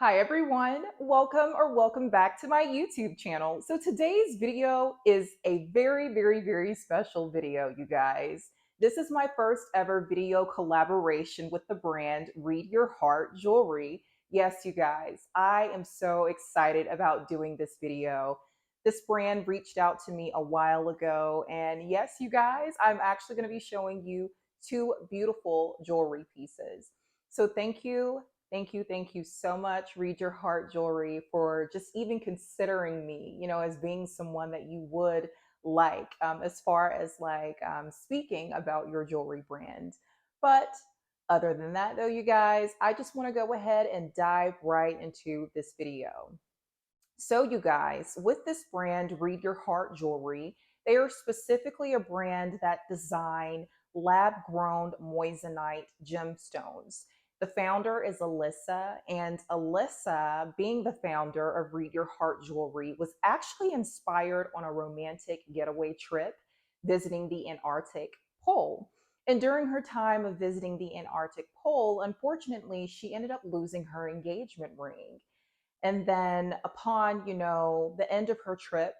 Hi everyone, welcome back to my YouTube channel. So today's video is a very special video, you guys. This is my first ever video collaboration with the brand Read Your Heart Jewelry. Yes, you guys, I am so excited about doing this video. This brand reached out to me a while ago, and yes, you guys, I'm actually going to be showing you two beautiful jewelry pieces. So thank you so much, Read Your Heart Jewelry, for just even considering me, as being someone that you would like, as far as speaking about your jewelry brand. But other than that, though, you guys, I just want to go ahead and dive right into this video. So, you guys, with this brand, Read Your Heart Jewelry, they are specifically a brand that design lab grown moissanite gemstones. The founder is Alyssa, and Alyssa, being the founder of Read Your Heart Jewelry, was actually inspired on a romantic getaway trip visiting the Antarctic pole. And during her time of visiting the Antarctic pole, unfortunately, she ended up losing her engagement ring. And then upon, the end of her trip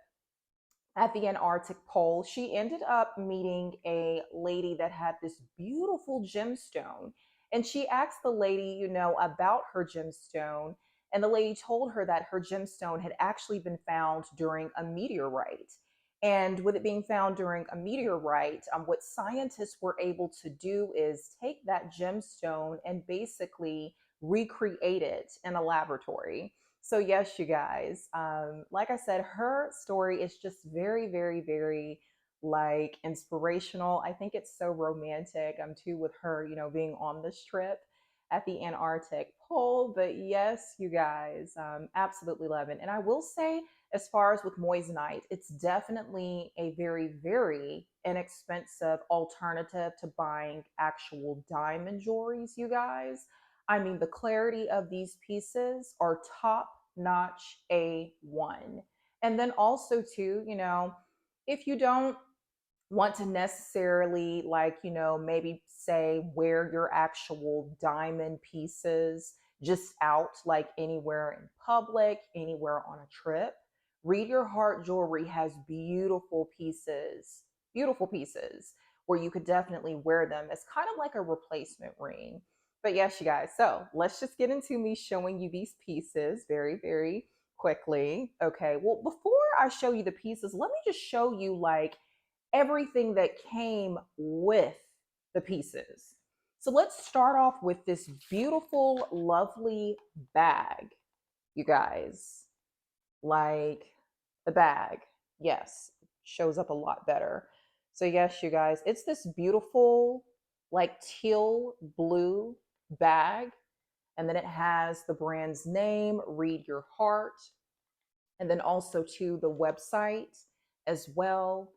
at the Antarctic pole, she ended up meeting a lady that had this beautiful gemstone. And she asked the lady, about her gemstone. And the lady told her that her gemstone had actually been found during a meteorite. And with it being found during a meteorite, what scientists were able to do is take that gemstone and basically recreate it in a laboratory. So yes, you guys, like I said, her story is just very inspirational. I think it's so romantic. Too, with her, being on this trip at the Antarctic pole. But yes, you guys, absolutely love it. And I will say, as far as with Moissanite, it's definitely a very inexpensive alternative to buying actual diamond jewelries, you guys. I mean, the clarity of these pieces are top notch A1. And then also, too, if you don't want to necessarily, maybe say wear your actual diamond pieces just out, like anywhere in public, anywhere on a trip, Read Your Heart Jewelry has beautiful pieces where you could definitely wear them as kind of like a replacement ring. But yes, you guys, so let's just get into me showing you these pieces very quickly. Okay, well, before I show you the pieces, let me just show you everything that came with the pieces. So let's start off with this beautiful, lovely bag, you guys. Like the bag, yes, shows up a lot better. So, yes, you guys, it's this beautiful, like teal blue bag. And then it has the brand's name, Read Your Heart, and then also to the website as well.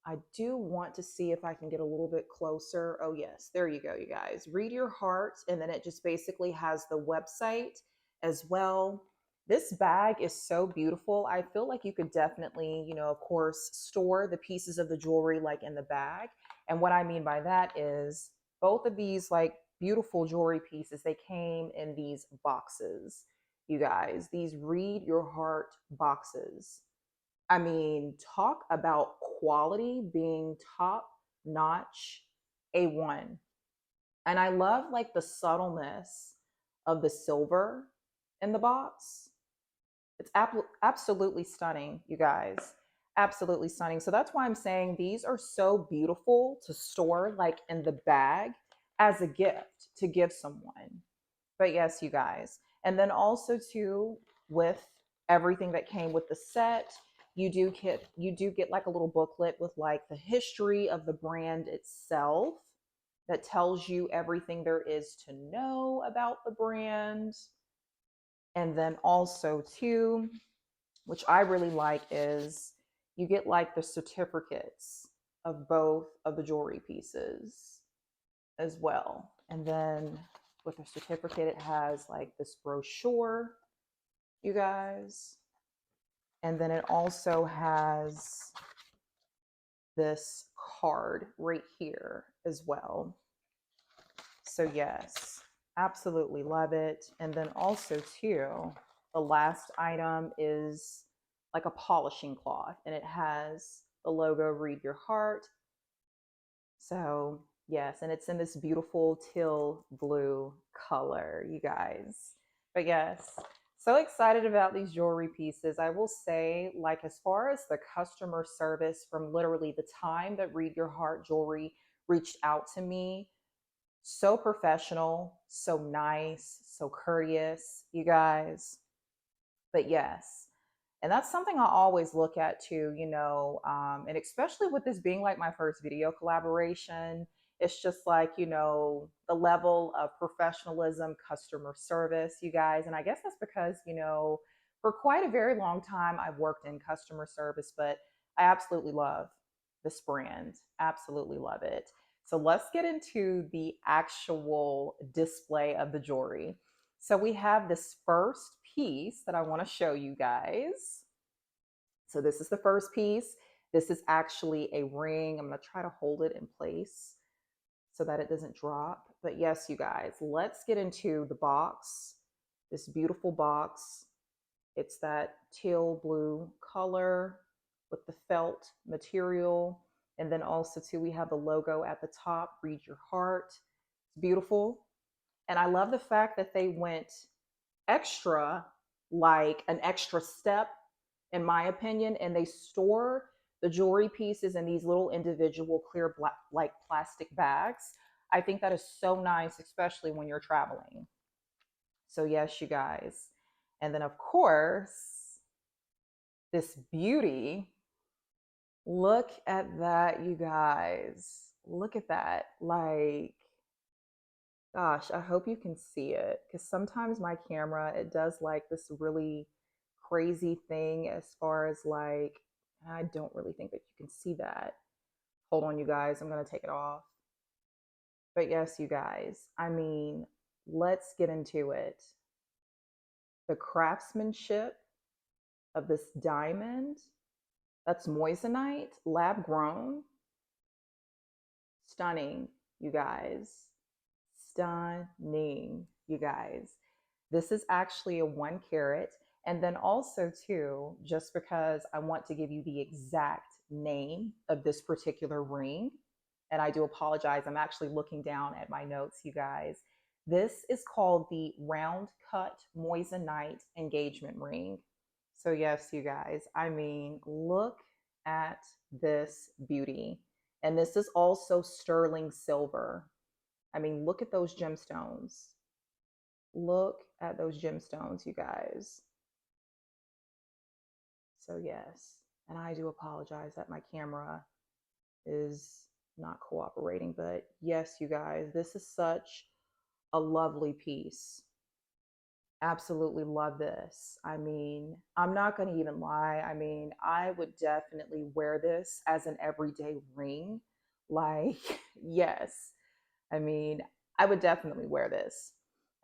I do want to see if I can get a little bit closer. Oh, yes, there you go, you guys. Read Your Heart, and then it just basically has the website as well. This bag is so beautiful. I feel like you could definitely, of course, store the pieces of the jewelry like in the bag. And what I mean by that is both of these like beautiful jewelry pieces, they came in these boxes, you guys, these Read Your Heart boxes. I mean, talk about quality being top notch A1. And I love like the subtleness of the silver in the box. It's absolutely stunning, you guys. Absolutely stunning. So that's why I'm saying these are so beautiful to store like in the bag as a gift to give someone. But yes, you guys. And then also too, with everything that came with the set, you do get like a little booklet with like the history of the brand itself that tells you everything there is to know about the brand. And then also too, which I really like, is you get like the certificates of both of the jewelry pieces as well. And then with the certificate, it has like this brochure, you guys. And then it also has this card right here as well. So, yes, Absolutely love it. And then also too, the last item is like a polishing cloth, and it has the logo Read Your Heart. So yes, and it's in this beautiful teal blue color, you guys. But yes, so excited about these jewelry pieces. I will say, like, as far as the customer service from literally the time that Read Your Heart Jewelry reached out to me, so professional, so nice, so courteous, you guys. But yes, and that's something I always look at too, and especially with this being like my first video collaboration, it's just like, the level of professionalism, customer service, you guys. And I guess that's because, for quite a very long time, I've worked in customer service, but I absolutely love this brand. Absolutely love it. So let's get into the actual display of the jewelry. So we have this first piece that I want to show you guys. So this is the first piece. This is actually a ring. I'm going to try to hold it in place so that it doesn't drop. But yes, you guys, let's get into the box. This beautiful box. It's that teal blue color with the felt material. And then also too, we have the logo at the top, Read Your Heart. It's beautiful. And I love the fact that they went extra, like an extra step, in my opinion, and they store the jewelry pieces in these little individual clear black, like plastic bags. I think that is so nice, especially when you're traveling. So yes, you guys. And then of course, this beauty. Look at that, you guys. Look at that. Like, gosh, I hope you can see it, because sometimes my camera, it does like this really crazy thing as far as like, I don't really think that you can see that. Hold on, you guys, I'm going to take it off. But yes, you guys, I mean, let's get into it. The craftsmanship of this diamond, that's moissanite, lab grown. Stunning, you guys. Stunning, you guys. This is actually a 1 carat. And then also too, just because I want to give you the exact name of this particular ring, and I do apologize, I'm actually looking down at my notes, you guys. This is called the round cut moissanite engagement ring. So yes, you guys, I mean, look at this beauty. And this is also sterling silver. I mean, look at those gemstones. Look at those gemstones, you guys. So yes, and I do apologize that my camera is not cooperating, but yes, you guys, this is such a lovely piece. Absolutely love this. I mean, I'm not going to even lie. I mean, I would definitely wear this as an everyday ring. Like, yes. I mean, I would definitely wear this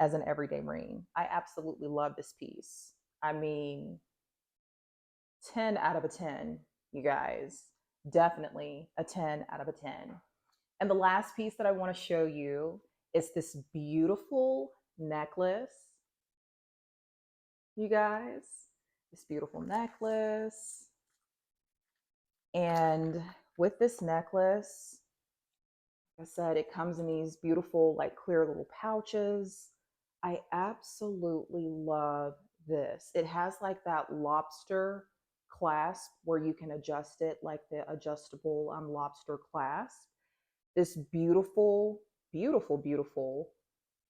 as an everyday ring. I absolutely love this piece. I mean, 10 out of a 10, you guys. Definitely a 10 out of a 10. And the last piece that I want to show you is this beautiful necklace, you guys. This beautiful necklace. And with this necklace, like I said, it comes in these beautiful, like clear little pouches. I absolutely love this. It has like that lobster clasp where you can adjust it, like the adjustable lobster clasp. This beautiful, beautiful, beautiful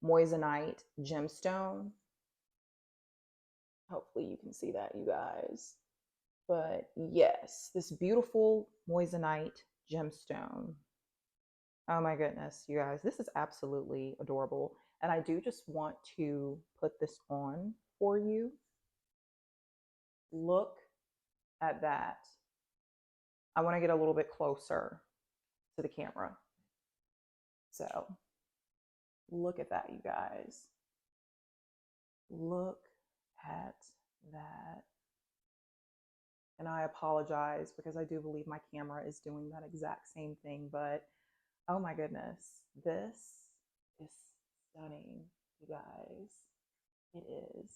moissanite gemstone. Hopefully you can see that, you guys. But yes, this beautiful moissanite gemstone. Oh my goodness, you guys, this is absolutely adorable. And I do just want to put this on for you. Look at that. I want to get a little bit closer to the camera. So look at that, you guys. Look at that. And I apologize because I do believe my camera is doing that exact same thing, but oh my goodness, this is stunning, you guys. It is.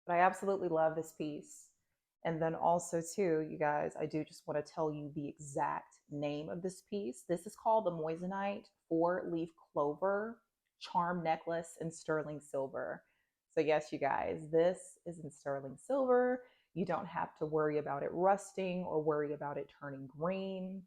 But I absolutely love this piece. And then also, too, you guys, I do just want to tell you the exact name of this piece. This is called the Moissanite 4-leaf clover charm necklace in sterling silver. So, yes, you guys, this is in sterling silver. You don't have to worry about it rusting or worry about it turning green,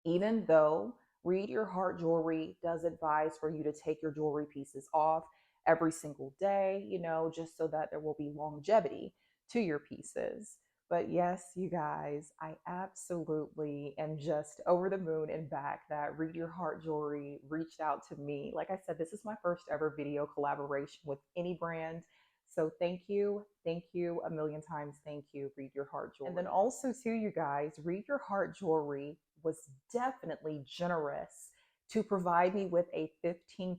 even though Read Your Heart Jewelry does advise for you to take your jewelry pieces off every single day, just so that there will be longevity to your pieces. But yes, you guys, I absolutely am just over the moon and back that Read Your Heart Jewelry reached out to me. Like I said, this is my first ever video collaboration with any brand. So thank you a million times. Thank you, Read Your Heart Jewelry. And then also, too, you guys, Read Your Heart Jewelry was definitely generous to provide me with a 15%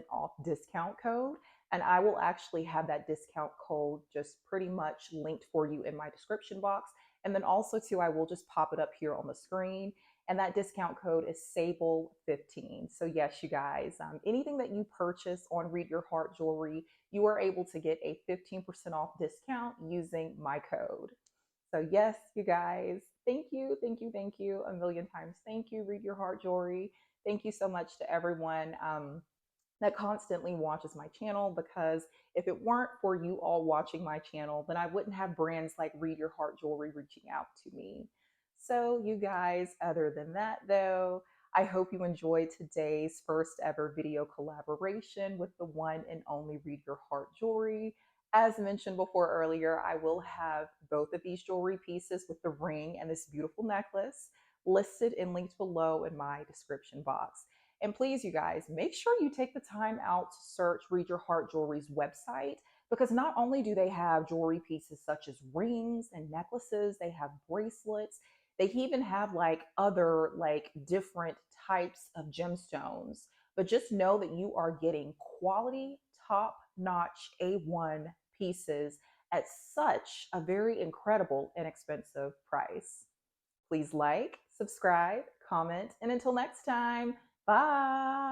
off discount code. And I will actually have that discount code just pretty much linked for you in my description box. And then also, too, I will just pop it up here on the screen. And that discount code is Sable15. So yes, you guys, anything that you purchase on Read Your Heart Jewelry, you are able to get a 15% off discount using my code. So yes, you guys, thank you a million times. Thank you, Read Your Heart Jewelry. Thank you so much to everyone that constantly watches my channel, because if it weren't for you all watching my channel, then I wouldn't have brands like Read Your Heart Jewelry reaching out to me. So you guys, other than that though, I hope you enjoyed today's first ever video collaboration with the one and only Read Your Heart Jewelry. As mentioned before earlier, I will have both of these jewelry pieces with the ring and this beautiful necklace listed and linked below in my description box. And please, you guys, make sure you take the time out to search Read Your Heart Jewelry's website, because not only do they have jewelry pieces such as rings and necklaces, they have bracelets, they even have like other like different types of gemstones. But just know that you are getting quality, top notch A1 pieces at such a very incredible, inexpensive price. Please like, subscribe, comment, and until next time, bye.